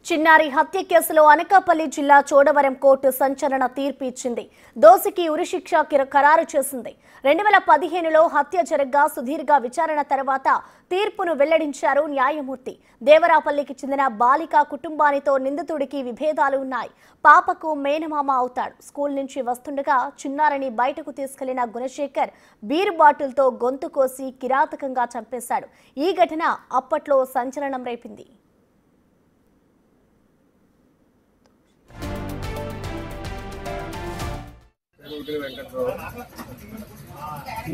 చిన్నారి హత్య కేసులో అనకాపల్లి జిల్లా చోడవరం కోర్టు సంచలన తీర్పు ఇచ్చింది. దోషికి ఉరిశిక్ష ఖరారు చేసింది. 2015లో హత్య జరగ్గా సుదీర్ఘ విచారణ తర్వాత తీర్పును వెల్లడించారు న్యాయమూర్తి. దేవరాపల్లికి చెందిన బాలిక కుటుంబానితో నిందితుడికి విభేదాలు ఉన్నాయి. పాపకు మేనమామ అవుతాడు. స్కూల్ నుంచి వస్తుండగా చిన్నారిని బయటకు తీసుకెళ్లిన గుణశేఖర్ బీర్ బాటిల్తో గొంతు కోసి కిరాతకంగా చంపేశాడు. ఈ ఘటన అప్పట్లో సంచలనం రేపింది. వెంకట్రావు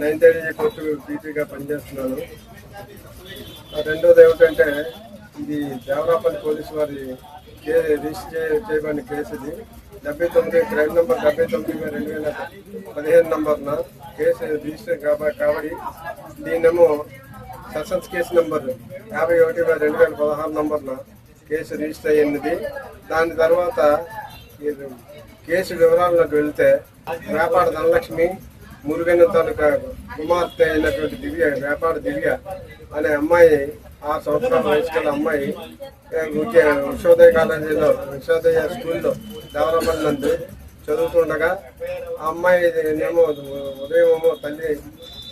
9th ADJ కోర్టు పీపీగా పనిచేస్తున్నాను. రెండోది ఏమిటంటే ఇది దేవరాపల్లి పోలీసు వారి రిజిస్టర్ చేయబడిన కేసు. ఇది 79 క్రైమ్ నెంబర్ 79/2015 నంబర్న కేసు రిజిస్టర్ కాబట్టి దీన్నేమో సెషన్స్ కేసు నెంబర్ 51/2016 నంబర్న కేసు రిజిస్టర్ అయ్యింది. దాని తర్వాత కేసు వివరాల్లోకి వెళ్తే వేపాడ ధనలక్ష్మి మురుగన్న తాలూకా కుమార్తె అయినటువంటి వేపాడ దివ్య అనే అమ్మాయి 6 సంవత్సరాల వయసు గల అమ్మాయి విశ్వోదయ కాలేజీలో విశ్వోదయ స్కూల్లో దేవరాపల్లి నందు చదువుతుండగా ఆ అమ్మాయి ఏమో ఉదయం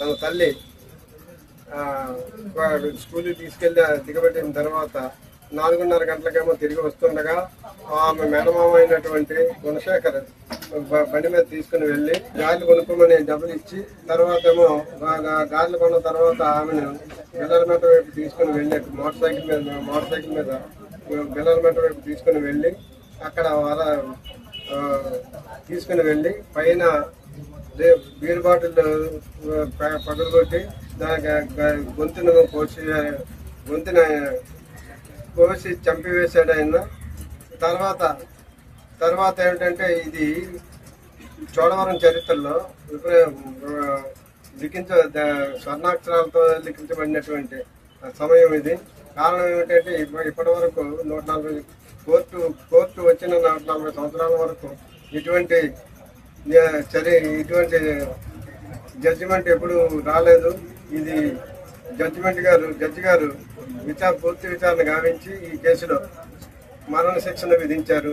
తన తల్లి స్కూల్కి తీసుకెళ్ళి దిగబెట్టిన తర్వాత 4:30 గంటలకేమో తిరిగి వస్తుండగా ఆమె మేనమామ అయినటువంటి గుణశేఖర్ బండి మీద తీసుకుని వెళ్ళి గాలి కొనుక్కోమని డబ్బులు ఇచ్చి తర్వాత ఏమో గాలి కొన్న తర్వాత ఆమెను బిల్లర్మెట వైపు తీసుకుని వెళ్ళి మోటార్ సైకిల్ మీద బిల్లర్మెట వైపు తీసుకుని వెళ్ళి అక్కడ తీసుకుని వెళ్ళి పైన బీర్ బాటిల్ పగలగొట్టి దానికి గొంతున కోసి చంపివేశాడు ఆయన. తర్వాత ఏమిటంటే ఇది చోడవరం చరిత్రలో స్వర్ణాక్షరాలతో లిఖించబడినటువంటి సమయం ఇది. కారణం ఏమిటంటే ఇప్పటి వరకు 140 కోర్టు వచ్చిన 140 సంవత్సరాల వరకు ఇటువంటి జడ్జిమెంట్ ఎప్పుడు రాలేదు. ఇది జడ్జి గారు పూర్తి విచారణ గావించి ఈ కేసులో మరణ శిక్షను విధించారు.